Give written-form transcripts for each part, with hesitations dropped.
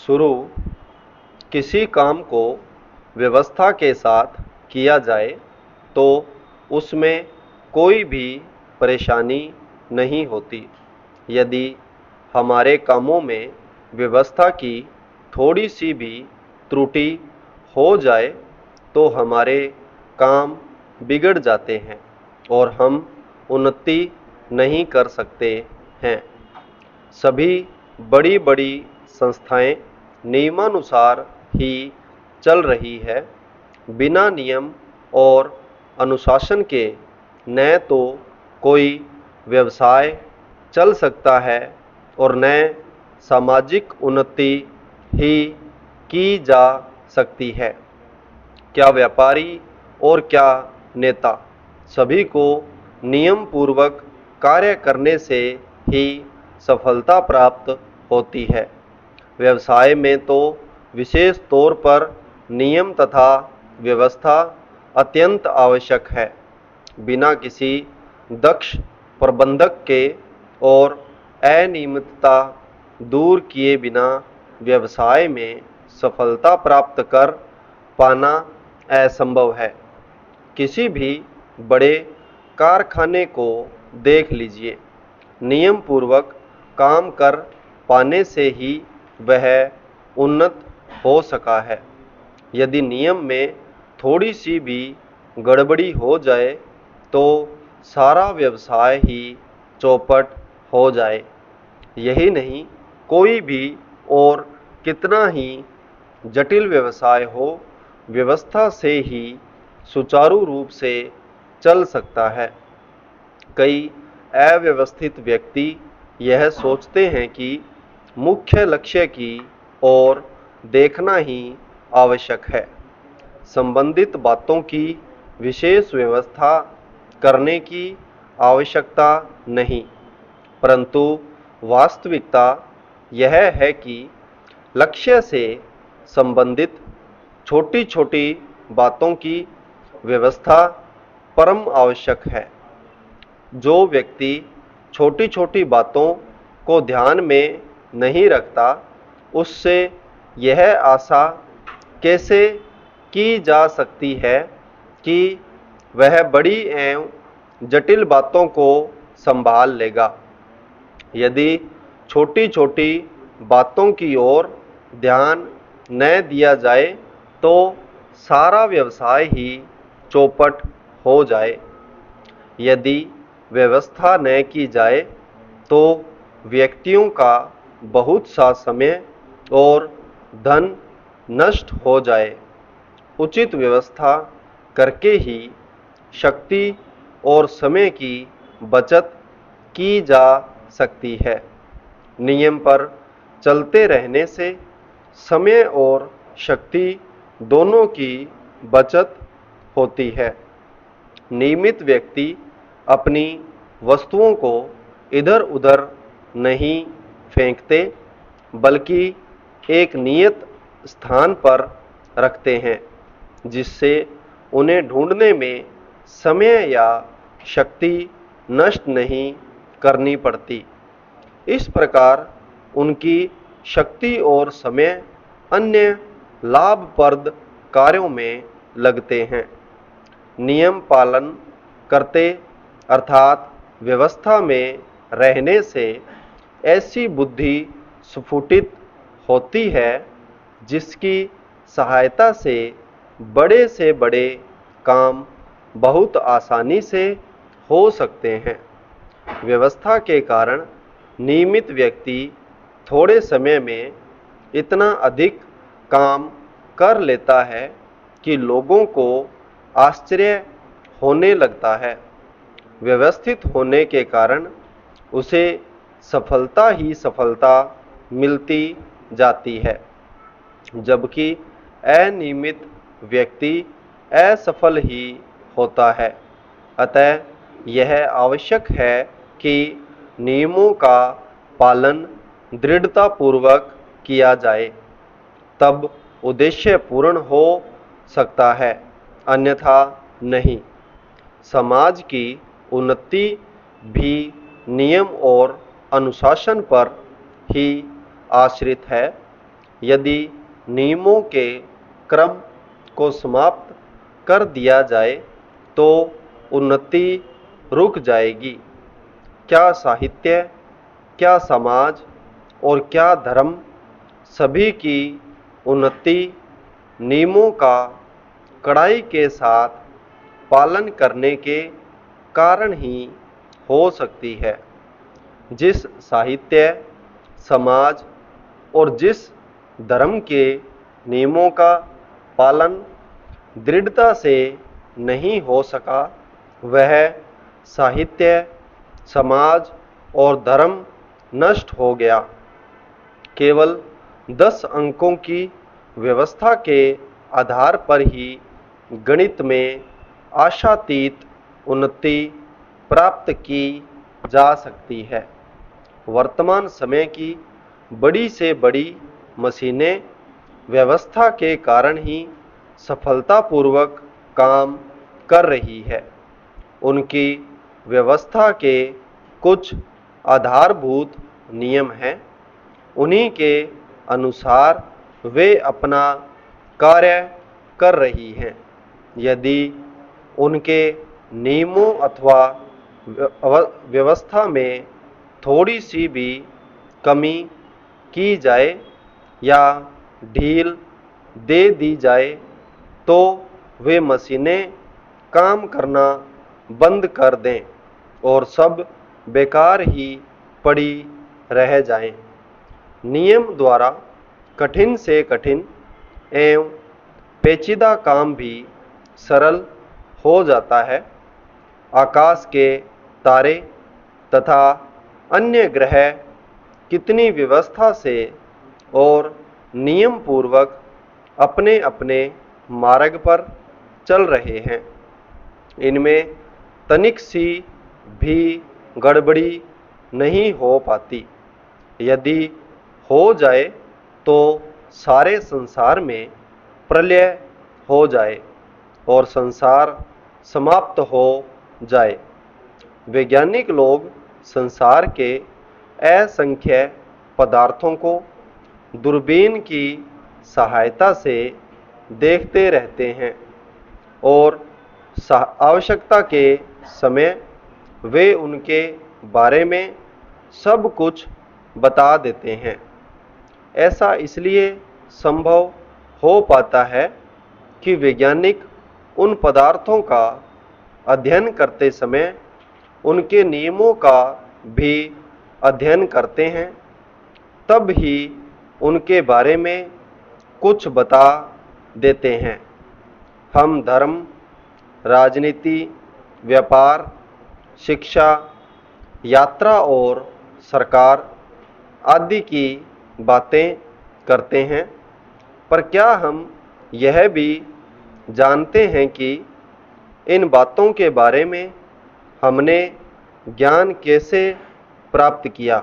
शुरू किसी काम को व्यवस्था के साथ किया जाए तो उसमें कोई भी परेशानी नहीं होती। यदि हमारे कामों में व्यवस्था की थोड़ी सी भी त्रुटि हो जाए तो हमारे काम बिगड़ जाते हैं और हम उन्नति नहीं कर सकते हैं। सभी बड़ी बड़ी संस्थाएं नियमानुसार ही चल रही है। बिना नियम और अनुशासन के न तो कोई व्यवसाय चल सकता है और न सामाजिक उन्नति ही की जा सकती है। क्या व्यापारी और क्या नेता, सभी को नियम पूर्वक कार्य करने से ही सफलता प्राप्त होती है। व्यवसाय में तो विशेष तौर पर नियम तथा व्यवस्था अत्यंत आवश्यक है। बिना किसी दक्ष प्रबंधक के और अनियमितता दूर किए बिना व्यवसाय में सफलता प्राप्त कर पाना असंभव है। किसी भी बड़े कारखाने को देख लीजिए, नियम पूर्वक काम कर पाने से ही वह उन्नत हो सका है। यदि नियम में थोड़ी सी भी गड़बड़ी हो जाए तो सारा व्यवसाय ही चौपट हो जाए। यही नहीं, कोई भी और कितना ही जटिल व्यवसाय हो, व्यवस्था से ही सुचारू रूप से चल सकता है। कई अव्यवस्थित व्यक्ति यह सोचते हैं कि मुख्य लक्ष्य की ओर देखना ही आवश्यक है, संबंधित बातों की विशेष व्यवस्था करने की आवश्यकता नहीं। परंतु वास्तविकता यह है कि लक्ष्य से संबंधित छोटी छोटी बातों की व्यवस्था परम आवश्यक है। जो व्यक्ति छोटी छोटी बातों को ध्यान में नहीं रखता, उससे यह आशा कैसे की जा सकती है कि वह बड़ी एवं जटिल बातों को संभाल लेगा। यदि छोटी छोटी बातों की ओर ध्यान न दिया जाए तो सारा व्यवसाय ही चौपट हो जाए। यदि व्यवस्था न की जाए तो व्यक्तियों का बहुत सा समय और धन नष्ट हो जाए। उचित व्यवस्था करके ही शक्ति और समय की बचत की जा सकती है। नियम पर चलते रहने से समय और शक्ति दोनों की बचत होती है। नियमित व्यक्ति अपनी वस्तुओं को इधर उधर नहीं फेंकते, बल्कि एक नियत स्थान पर रखते हैं, जिससे उन्हें ढूंढने में समय या शक्ति नष्ट नहीं करनी पड़ती। इस प्रकार उनकी शक्ति और समय अन्य लाभप्रद कार्यों में लगते हैं। नियम पालन करते अर्थात व्यवस्था में रहने से ऐसी बुद्धि स्फुटित होती है जिसकी सहायता से बड़े काम बहुत आसानी से हो सकते हैं। व्यवस्था के कारण नियमित व्यक्ति थोड़े समय में इतना अधिक काम कर लेता है कि लोगों को आश्चर्य होने लगता है। व्यवस्थित होने के कारण उसे सफलता ही सफलता मिलती जाती है, जबकि अनियमित व्यक्ति असफल ही होता है। अतः यह आवश्यक है कि नियमों का पालन दृढ़तापूर्वक किया जाए, तब उद्देश्य पूर्ण हो सकता है, अन्यथा नहीं। समाज की उन्नति भी नियम और अनुशासन पर ही आश्रित है। यदि नियमों के क्रम को समाप्त कर दिया जाए तो उन्नति रुक जाएगी। क्या साहित्य, क्या समाज और क्या धर्म, सभी की उन्नति नियमों का कड़ाई के साथ पालन करने के कारण ही हो सकती है। जिस साहित्य, समाज और जिस धर्म के नियमों का पालन दृढ़ता से नहीं हो सका, वह साहित्य, समाज और धर्म नष्ट हो गया। केवल 10 अंकों की व्यवस्था के आधार पर ही गणित में आशातीत उन्नति प्राप्त की जा सकती है। वर्तमान समय की बड़ी से बड़ी मशीनें व्यवस्था के कारण ही सफलतापूर्वक काम कर रही है। उनकी व्यवस्था के कुछ आधारभूत नियम हैं। उन्हीं के अनुसार वे अपना कार्य कर रही हैं। यदि उनके नियमों अथवा व्यवस्था में थोड़ी सी भी कमी की जाए या ढील दे दी जाए तो वे मशीनें काम करना बंद कर दें और सब बेकार ही पड़ी रह जाएं। नियम द्वारा कठिन से कठिन एवं पेचीदा काम भी सरल हो जाता है। आकाश के तारे तथा अन्य ग्रह कितनी व्यवस्था से और नियम पूर्वक अपने अपने मार्ग पर चल रहे हैं। इनमें तनिक सी भी गड़बड़ी नहीं हो पाती। यदि हो जाए तो सारे संसार में प्रलय हो जाए और संसार समाप्त हो जाए। वैज्ञानिक लोग संसार के असंख्य पदार्थों को दूरबीन की सहायता से देखते रहते हैं और आवश्यकता के समय वे उनके बारे में सब कुछ बता देते हैं। ऐसा इसलिए संभव हो पाता है कि वैज्ञानिक उन पदार्थों का अध्ययन करते समय उनके नियमों का भी अध्ययन करते हैं, तब ही उनके बारे में कुछ बता देते हैं। हम धर्म, राजनीति, व्यापार, शिक्षा, यात्रा और सरकार आदि की बातें करते हैं, पर क्या हम यह भी जानते हैं कि इन बातों के बारे में हमने ज्ञान कैसे प्राप्त किया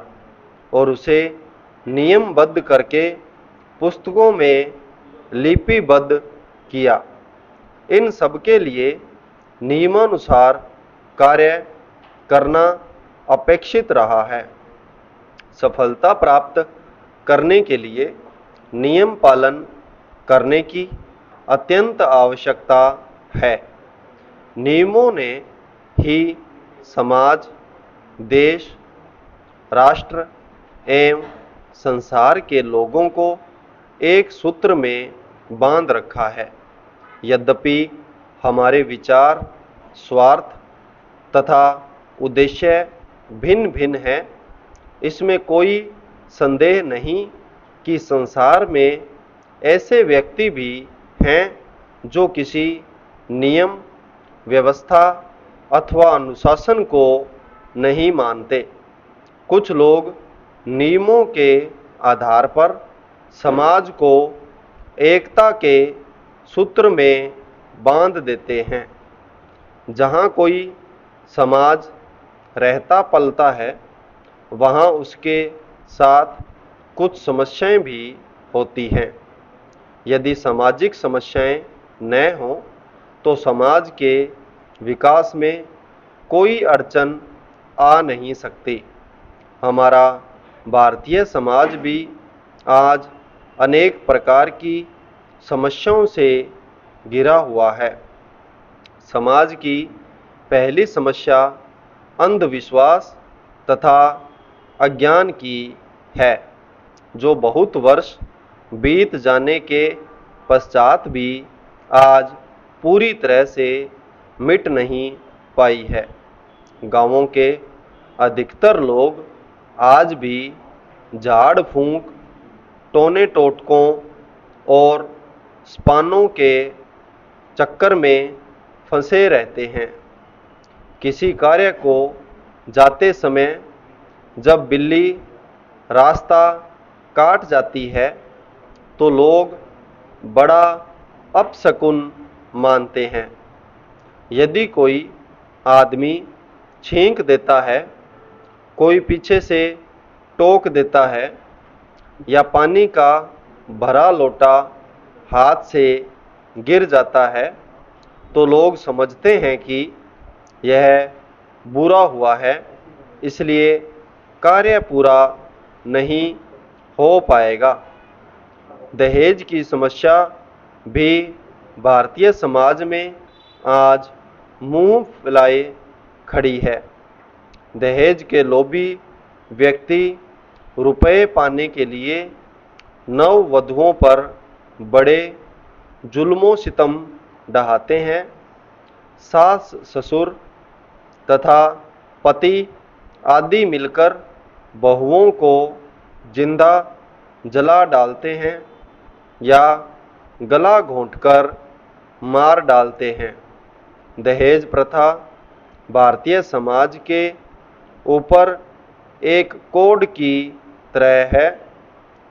और उसे नियमबद्ध करके पुस्तकों में लिपिबद्ध किया। इन सब के लिए नियमानुसार कार्य करना अपेक्षित रहा है। सफलता प्राप्त करने के लिए नियम पालन करने की अत्यंत आवश्यकता है। नियमों ने ही समाज, देश, राष्ट्र एवं संसार के लोगों को एक सूत्र में बांध रखा है। यद्यपि हमारे विचार, स्वार्थ तथा उद्देश्य भिन्न भिन्न हैं, इसमें कोई संदेह नहीं कि संसार में ऐसे व्यक्ति भी हैं जो किसी नियम, व्यवस्था अथवा अनुशासन को नहीं मानते। कुछ लोग नियमों के आधार पर समाज को एकता के सूत्र में बांध देते हैं। जहाँ कोई समाज रहता पलता है, वहाँ उसके साथ कुछ समस्याएं भी होती हैं। यदि सामाजिक समस्याएं न हों तो समाज के विकास में कोई अड़चन आ नहीं सकती। हमारा भारतीय समाज भी आज अनेक प्रकार की समस्याओं से घिरा हुआ है। समाज की पहली समस्या अंधविश्वास तथा अज्ञान की है, जो बहुत वर्ष बीत जाने के पश्चात भी आज पूरी तरह से मिट नहीं पाई है। गांवों के अधिकतर लोग आज भी झाड़ फूंक, टोने टोटकों और स्पानों के चक्कर में फंसे रहते हैं। किसी कार्य को जाते समय जब बिल्ली रास्ता काट जाती है तो लोग बड़ा अपशकुन मानते हैं। यदि कोई आदमी छींक देता है, कोई पीछे से टोक देता है या पानी का भरा लोटा हाथ से गिर जाता है तो लोग समझते हैं कि यह बुरा हुआ है, इसलिए कार्य पूरा नहीं हो पाएगा। दहेज की समस्या भी भारतीय समाज में आज मुंह फुलाए खड़ी है। दहेज के लोभी व्यक्ति रुपए पाने के लिए नववधुओं पर बड़े जुल्मों सितम ढहाते हैं। सास ससुर तथा पति आदि मिलकर बहुओं को जिंदा जला डालते हैं या गला घोंटकर मार डालते हैं। दहेज प्रथा भारतीय समाज के ऊपर एक कोड की तरह है,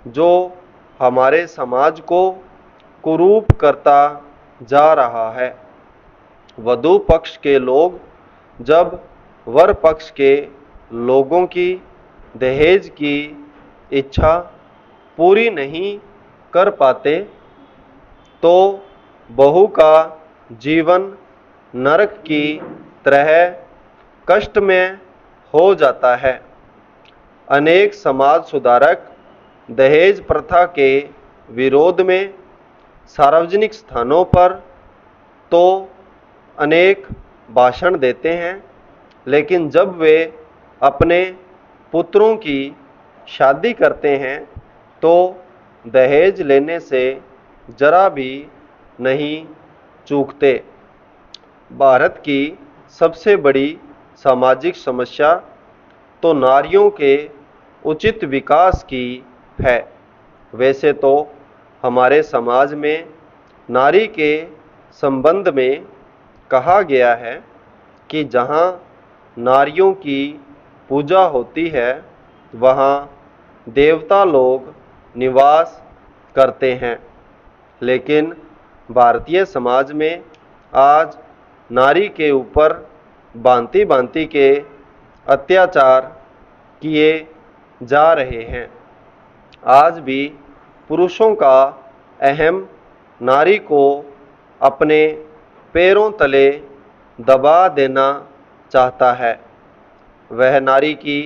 जो हमारे समाज को कुरूप करता जा रहा है। वधू पक्ष के लोग जब वर पक्ष के लोगों की दहेज की इच्छा पूरी नहीं कर पाते तो बहू का जीवन नरक की तरह कष्ट में हो जाता है। अनेक समाज सुधारक दहेज प्रथा के विरोध में सार्वजनिक स्थानों पर तो अनेक भाषण देते हैं, लेकिन जब वे अपने पुत्रों की शादी करते हैं तो दहेज लेने से जरा भी नहीं चूकते। भारत की सबसे बड़ी सामाजिक समस्या तो नारियों के उचित विकास की है। वैसे तो हमारे समाज में नारी के संबंध में कहा गया है कि जहाँ नारियों की पूजा होती है वहाँ देवता लोग निवास करते हैं, लेकिन भारतीय समाज में आज नारी के ऊपर भांति भांति के अत्याचार किए जा रहे हैं। आज भी पुरुषों का अहम नारी को अपने पैरों तले दबा देना चाहता है। वह नारी की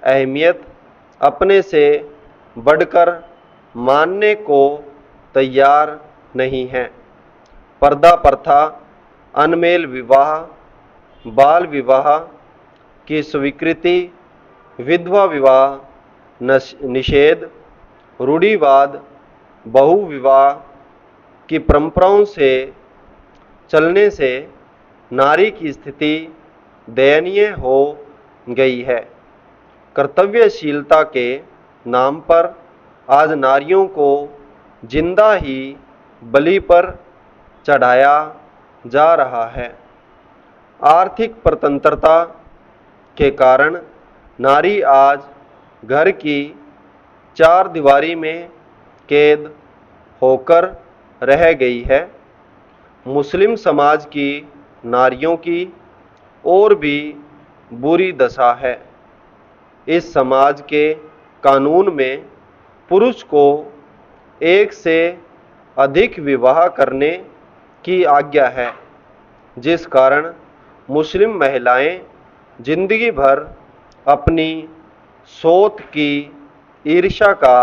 अहमियत अपने से बढ़कर मानने को तैयार नहीं है। पर्दा प्रथा, अनमेल विवाह, बाल विवाह की स्वीकृति, विधवा विवाह निषेध, रूढ़िवाद, बहु विवाह की परंपराओं से चलने से नारी की स्थिति दयनीय हो गई है। कर्तव्यशीलता के नाम पर आज नारियों को जिंदा ही बलि पर चढ़ाया जा रहा है। आर्थिक स्वतंत्रता के कारण नारी आज घर की चार दीवारी में कैद होकर रह गई है। मुस्लिम समाज की नारियों की और भी बुरी दशा है। इस समाज के कानून में पुरुष को एक से अधिक विवाह करने की आज्ञा है, जिस कारण मुस्लिम महिलाएं जिंदगी भर अपनी सोत की ईर्ष्या का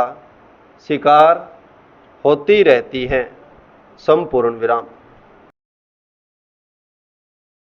शिकार होती रहती हैं। संपूर्ण विराम।